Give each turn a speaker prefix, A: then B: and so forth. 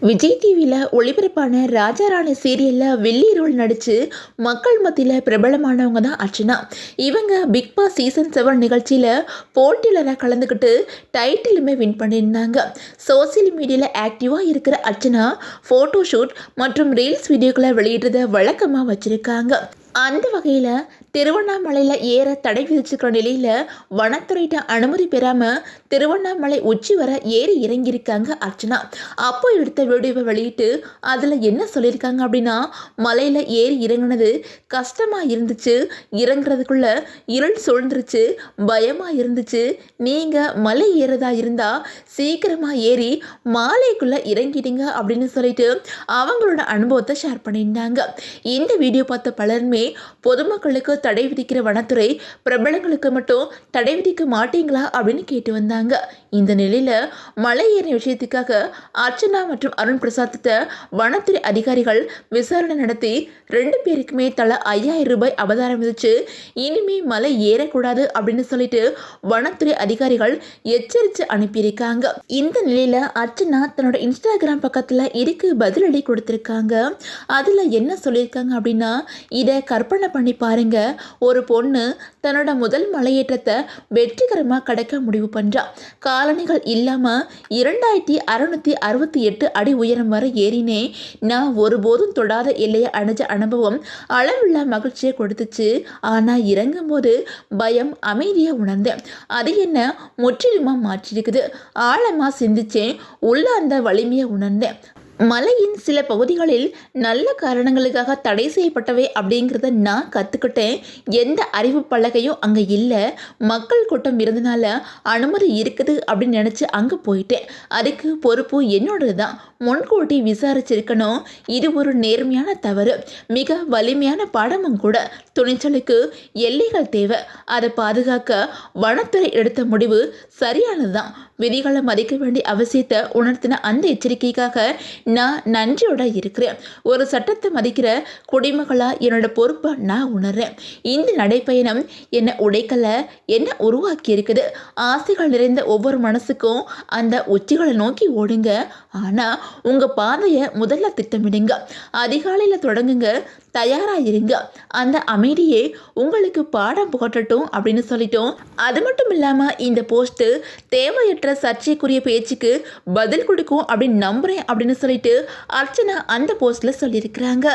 A: விஜய் டிவியில் ஒளிபரப்பான ராஜா ராணி சீரியலில் வில்லி ரோல் நடித்து மக்கள் மத்தியில் பிரபலமானவங்க தான் அர்ச்சனா. இவங்க பிக் பாஸ் சீசன் 7 நிகழ்ச்சியில் போட்டியாளராக கலந்துக்கிட்டு டைட்டிலுமே வின் பண்ணியிருந்தாங்க. சோசியல் மீடியாவில் ஆக்டிவாக இருக்கிற அர்ச்சனா ஃபோட்டோ ஷூட் மற்றும் ரீல்ஸ் வீடியோக்களை வெளியிடுறத வழக்கமாக வச்சுருக்காங்க. அந்த வகையில் திருவண்ணாமலையில் ஏற தடை விதிச்சிருக்கிற நிலையில் வனத்துறையிட்ட அனுமதி பெறாமல் திருவண்ணாமலை உச்சி வர ஏறி இறங்கியிருக்காங்க அர்ச்சனா. அப்போ எடுத்த வீடியோவை வெளியிட்டு அதில் என்ன சொல்லியிருக்காங்க அப்படின்னா, மலையில் ஏறி இறங்கினது கஷ்டமாக இருந்துச்சு, இறங்குறதுக்குள்ள இருள் சூழ்ந்துருச்சு, பயமாக இருந்துச்சு. நீங்கள் மலை ஏறதா இருந்தால் சீக்கிரமாக ஏறி மாலைக்குள்ளே இறங்கிடுங்க அப்படின்னு சொல்லிட்டு அவங்களோட அனுபவத்தை ஷேர் பண்ணியிருந்தாங்க. இந்த வீடியோ பார்த்த பலருமே பொதுமக்களுக்கு தடை விதிக்கிற வனத்துறை பிரபலங்களுக்கு மட்டும் தடை விதிக்க மாட்டீங்களா அப்படின்னு கேட்டு வந்தாங்க. இந்த நிலையில மலை ஏறிய விஷயத்துக்காக அர்ச்சனா மற்றும் அருண் பிரசாத்தை வனத்துறை அதிகாரிகள் விசாரணை நடத்தி 2 பேருக்குமே தலா 5000 ரூபாய் அபதாரம் விதிச்சு இனிமே மலை ஏறக்கூடாது அப்படின்னு சொல்லிட்டு வனத்துறை அதிகாரிகள் எச்சரித்து அனுப்பியிருக்காங்க. இந்த நிலையில அர்ச்சனா தன்னோட இன்ஸ்டாகிராம் பக்கத்துல இதுக்கு பதிலடி கொடுத்திருக்காங்க. அதுல என்ன சொல்லியிருக்காங்க அப்படின்னா, இதை கற்பனை பண்ணி பாருங்க, ஒரு பொண்ணு தன்னோட முதல் மலையேற்றத்தை வெற்றிகரமாக கடக்க முடிவு பண்ணுறா. காலணிகள் இல்லாமல் 2668 அடி உயரம் வரை ஏறினே. நான் ஒருபோதும் தொடாத எல்லையை அடைஞ்ச அனுபவம் அளவுள்ள மகிழ்ச்சியை கொடுத்துச்சு. ஆனால் இறங்கும் போது பயம், அமைதியை உணர்ந்தேன். அது என்ன முற்றிலுமாக மாற்றிருக்குது. ஆழமாக சிந்திச்சேன், உள்ள அந்த வலிமையை உணர்ந்தேன். மலையின் சில பகுதிகளில் நல்ல காரணங்களுக்காக தடை செய்யப்பட்டவை அப்படிங்கிறத நான் கற்றுக்கிட்டேன். எந்த அறிவு பலகையும் அங்கே இல்லை. மக்கள் கூட்டம் இருந்தனால அனுமதி இருக்குது அப்படின்னு நினச்சி அங்கே போயிட்டேன். அதுக்கு பொறுப்பு என்னோடது தான். முன்கூட்டி விசாரிச்சிருக்கணும். இது ஒரு நேர்மையான தவறு, மிக வலிமையான பாடமும் கூட. துணிச்சலுக்கு எல்லைகள் தேவை. அதை பாதுகாக்க வனத்துறை எடுத்த முடிவு சரியானது தான். விதிகளை மதிக்க வேண்டிய அவசியத்தை உணர்த்தின அந்த எச்சரிக்கைக்காக நான் நன்றியோட இருக்கிறேன். ஒரு சட்டத்தை மதிக்கிற குடிமகளா என்னோட பொறுப்பை நான் உணர்றேன். இந்த நடைப்பயணம் என்னை உடைக்கலை, என்னை உருவாக்கி இருக்குது. ஆசைகள் நிறைந்த ஒவ்வொரு மனசுக்கும் அந்த உச்சிகளை நோக்கி ஓடுங்க. ஆனால் உங்கள் பாதையை முதல்ல திட்டமிடுங்க. அதிகாலையில் தொடங்குங்க, தயாராக இருங்க. அந்த அமைதியே உங்களுக்கு பாடம் புகட்டட்டும் அப்படின்னு சொல்லிட்டோம். அது மட்டும் இல்லாமல் இந்த போஸ்ட்டு தேவையற்ற சர்ச்சைக்குரிய பேச்சுக்கு பதில் கொடுக்கும் அப்படின்னு நம்புகிறேன் அப்படின்னு சொல்லிட்டு அர்ச்சனா அந்த போஸ்ட்டில் சொல்லியிருக்கிறாங்க.